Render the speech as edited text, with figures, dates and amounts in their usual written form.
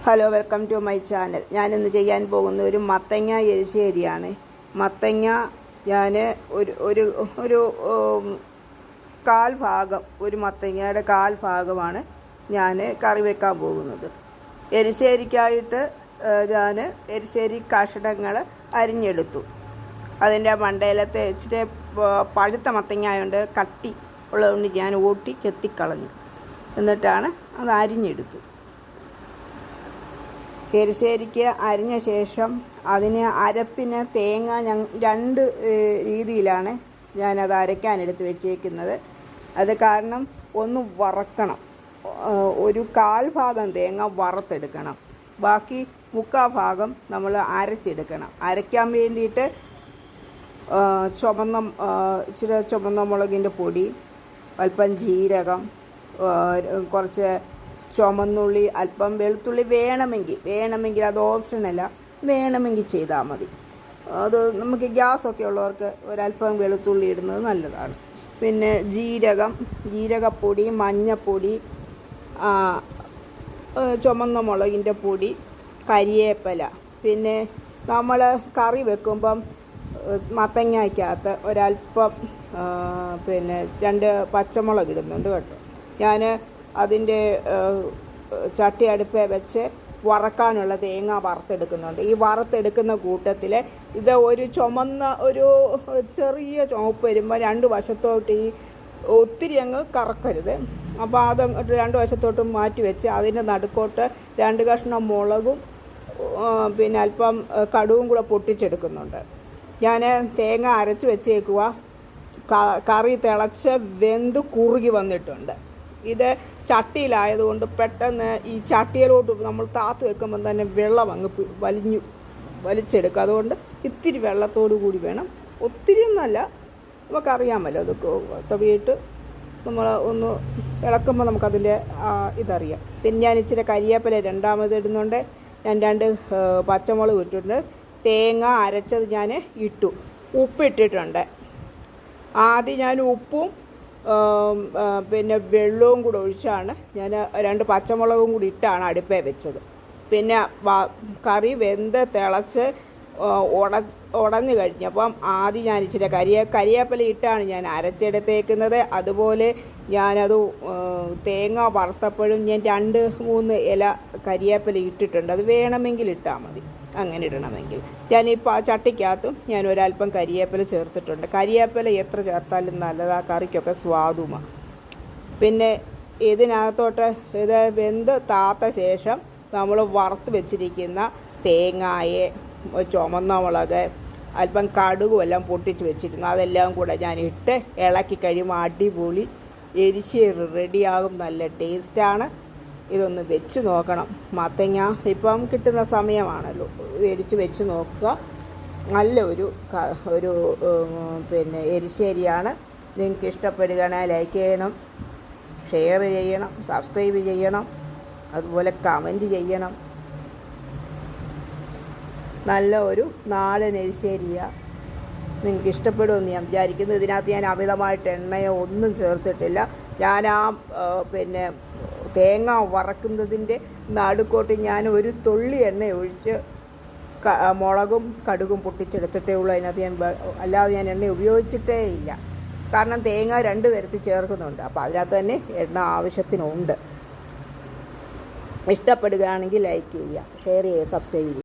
Hello, welcome to my channel. ഞാനിന്ന് ചെയ്യാൻ പോകുന്ന ഒരു മത്തങ്ങ എരിശ്ശേരിയാണ്. മത്തങ്ങ ഞാൻ ഒരു ഒരു കാൽ ഭാഗം, ഒരു മത്തങ്ങയുടെ കാൽ ഭാഗമാണ് ഞാൻ കറി വെക്കാൻ പോകുന്നത്. എരിശ്ശേരിക്കായിട്ട് ഞാൻ എരിശ്ശേരി കഷണങ്ങൾ അരിഞ്ഞെടുത്തു. അതിൻ്റെ മണ്ടയിലത്തെ ഇച്ചിരി പഴുത്ത മത്തങ്ങ ആയതുകൊണ്ട് കട്ടി ഉള്ളതുകൊണ്ട് ഞാൻ ഓട്ടി ചെത്തിക്കളഞ്ഞു. എന്നിട്ടാണ് അത് അരിഞ്ഞെടുത്തു. എരിശ്ശേരിക്ക് അരിഞ്ഞ ശേഷം അതിന് അരപ്പിന് തേങ്ങ രണ്ട് രീതിയിലാണ് ഞാനത് അരയ്ക്കാനെടുത്ത് വെച്ചേക്കുന്നത്. അത് കാരണം ഒന്ന് വറക്കണം, ഒരു കാൽ ഭാഗം തേങ്ങ വറുത്തെടുക്കണം, ബാക്കി മുക്കാൽ ഭാഗം നമ്മൾ അരച്ചെടുക്കണം. അരയ്ക്കാൻ വേണ്ടിയിട്ട് ഇച്ചിരി ചുവന്ന മുളകിൻ്റെ പൊടി, അല്പം ജീരകം, കുറച്ച് ചുമന്നുള്ളി, അല്പം വെളുത്തുള്ളി വേണമെങ്കിൽ അത് ഓപ്ഷനല്ല, വേണമെങ്കിൽ ചെയ്താൽ മതി. അത് നമുക്ക് ഗ്യാസൊക്കെ ഉള്ളവർക്ക് ഒരല്പം വെളുത്തുള്ളി ഇടുന്നത് നല്ലതാണ്. പിന്നെ ജീരകപ്പൊടി, മഞ്ഞൾപ്പൊടി, ചുമന്ന മുളകിൻ്റെ പൊടി, കരിവേപ്പില. പിന്നെ നമ്മൾ കറി വെക്കുമ്പം മത്തങ്ങയ്ക്കകത്ത് ഒരല്പം പിന്നെ 2 പച്ചമുളക് ഇടുന്നുണ്ട് കേട്ടോ. ഞാൻ അതിൻ്റെ ചട്ടി അടുപ്പേ വെച്ച് വറക്കാനുള്ള തേങ്ങ വറുത്തെടുക്കുന്നുണ്ട്. ഈ വറുത്തെടുക്കുന്ന കൂട്ടത്തിൽ ഇത് ഒരു ചെറിയ ചുവപ്പ് വരുമ്പോൾ 2 വശത്തോട്ട് ഒത്തിരി അങ്ങ് കറക്കരുത്. അപ്പോൾ അതങ്ങോട്ട് 2 വശത്തോട്ടും മാറ്റി വെച്ച് അതിൻ്റെ നടുക്കോട്ട് 2 കഷ്ണം മുളകും പിന്നെ അല്പം കടുവും കൂടെ പൊട്ടിച്ചെടുക്കുന്നുണ്ട്. ഞാൻ തേങ്ങ അരച്ച് വെച്ചേക്കുക. കറി തിളച്ച് വെന്ത് കുറുകി വന്നിട്ടുണ്ട്. ഇത് ചട്ടിയിലായതുകൊണ്ട് പെട്ടെന്ന് ഈ ചട്ടിയിലോട്ട് നമ്മൾ താത്ത് വെക്കുമ്പം തന്നെ വെള്ളം അങ്ങ് വലിച്ചെടുക്കുക. അതുകൊണ്ട് ഇത്തിരി വെള്ളത്തോടു കൂടി വേണം, ഒത്തിരി ഒന്നല്ല. നമുക്കറിയാമല്ലോ, അതൊക്കെ തവിയിട്ട് നമ്മൾ ഒന്ന് ഇളക്കുമ്പോൾ നമുക്കതിൻ്റെ ഇതറിയാം. പിന്നെ ഞാൻ ഇച്ചിരി കരിവേപ്പില രണ്ടാമത് ഇടുന്നുണ്ട്. ഞാൻ 2 പച്ചമുളക് ഇട്ടിട്ടുണ്ട്. തേങ്ങ അരച്ചത് ഞാൻ ഇട്ടു. ഉപ്പിട്ടിട്ടുണ്ട്. ആദ്യം ഞാൻ ഉപ്പും പിന്നെ വെള്ളവും കൂടെ ഒഴിച്ചാണ് ഞാൻ 2 പച്ചമുളകും കൂടി ഇട്ടാണ് അടുപ്പേ വെച്ചത്. പിന്നെ കറി വെന്ത് തിളച്ച് ഉടഞ്ഞു കഴിഞ്ഞപ്പം ആദ്യം ഞാൻ ഇച്ചിരി കരിവേപ്പില ഇട്ടാണ് ഞാൻ അരച്ചെടുത്തേക്കുന്നത്. അതുപോലെ ഞാനത് തേങ്ങ വറുത്തപ്പോഴും ഞാൻ 2-3 ഇല കരിവേപ്പില ഇട്ടിട്ടുണ്ട്. അത് വേണമെങ്കിൽ ഇട്ടാൽ മതി, അങ്ങനെ ഇടണമെങ്കിൽ. ഞാനിപ്പോൾ ആ ചട്ടിക്കകത്തും ഞാൻ ഒരല്പം കരിവേപ്പില ചേർത്തിട്ടുണ്ട്. കരിവേപ്പില എത്ര ചേർത്താലും നല്ലതാ, കറിക്കൊക്കെ സ്വാദുമാണ്. പിന്നെ ഇതിനകത്തോട്ട് ഇത് വെന്ത് താത്ത ശേഷം നമ്മൾ വറുത്ത് വെച്ചിരിക്കുന്ന തേങ്ങയെ, ചുമന്ന മുളക്, അല്പം കടുകും എല്ലാം പൊട്ടിച്ച് വെച്ചിരുന്നു. അതെല്ലാം കൂടെ ഞാൻ ഇട്ട് ഇളക്കി കഴിയുമ്പോൾ അടിപൊളി എരിശ്ശേരി റെഡിയാകും. നല്ല ടേസ്റ്റാണ്. ഇതൊന്ന് വെച്ച് നോക്കണം. മത്തങ്ങ ഇപ്പം കിട്ടുന്ന സമയമാണല്ലോ, മേടിച്ച് വെച്ച് നോക്കുക. നല്ല ഒരു പിന്നെ എരിശ്ശേരിയാണ്. നിങ്ങൾക്ക് ഇഷ്ടപ്പെടുകയാണെങ്കിൽ ലൈക്ക് ചെയ്യണം, ഷെയർ ചെയ്യണം, സബ്സ്ക്രൈബ് ചെയ്യണം, അതുപോലെ കമൻറ്റ് ചെയ്യണം. നല്ല ഒരു നാടൻ എരിശ്ശേരിയാണ്. നിങ്ങൾക്ക് ഇഷ്ടപ്പെടുമെന്ന് ഞാൻ വിചാരിക്കുന്നു. ഇതിനകത്ത് ഞാൻ അമിതമായിട്ട് എണ്ണയോ ഒന്നും ചേർത്തിട്ടില്ല. ഞാൻ പിന്നെ തേങ്ങ വറക്കുന്നതിൻ്റെ നടുക്കോട്ട് ഞാൻ ഒരു തുള്ളി എണ്ണ ഒഴിച്ച് മുളകും കടുകും പൊട്ടിച്ചെടുത്തിട്ടേ ഉള്ളൂ. അതിനകത്ത് അല്ലാതെ ഞാൻ എണ്ണ ഉപയോഗിച്ചിട്ടേ ഇല്ല. കാരണം തേങ്ങ 2 തരത്തിൽ ചേർക്കുന്നുണ്ട്. അപ്പോൾ അതിനകത്ത് തന്നെ എണ്ണ ആവശ്യത്തിനുണ്ട്. ഇഷ്ടപ്പെടുകയാണെങ്കിൽ ലൈക്ക് ചെയ്യുക, ഷെയർ ചെയ്യുക, സബ്സ്ക്രൈബ് ചെയ്യുക.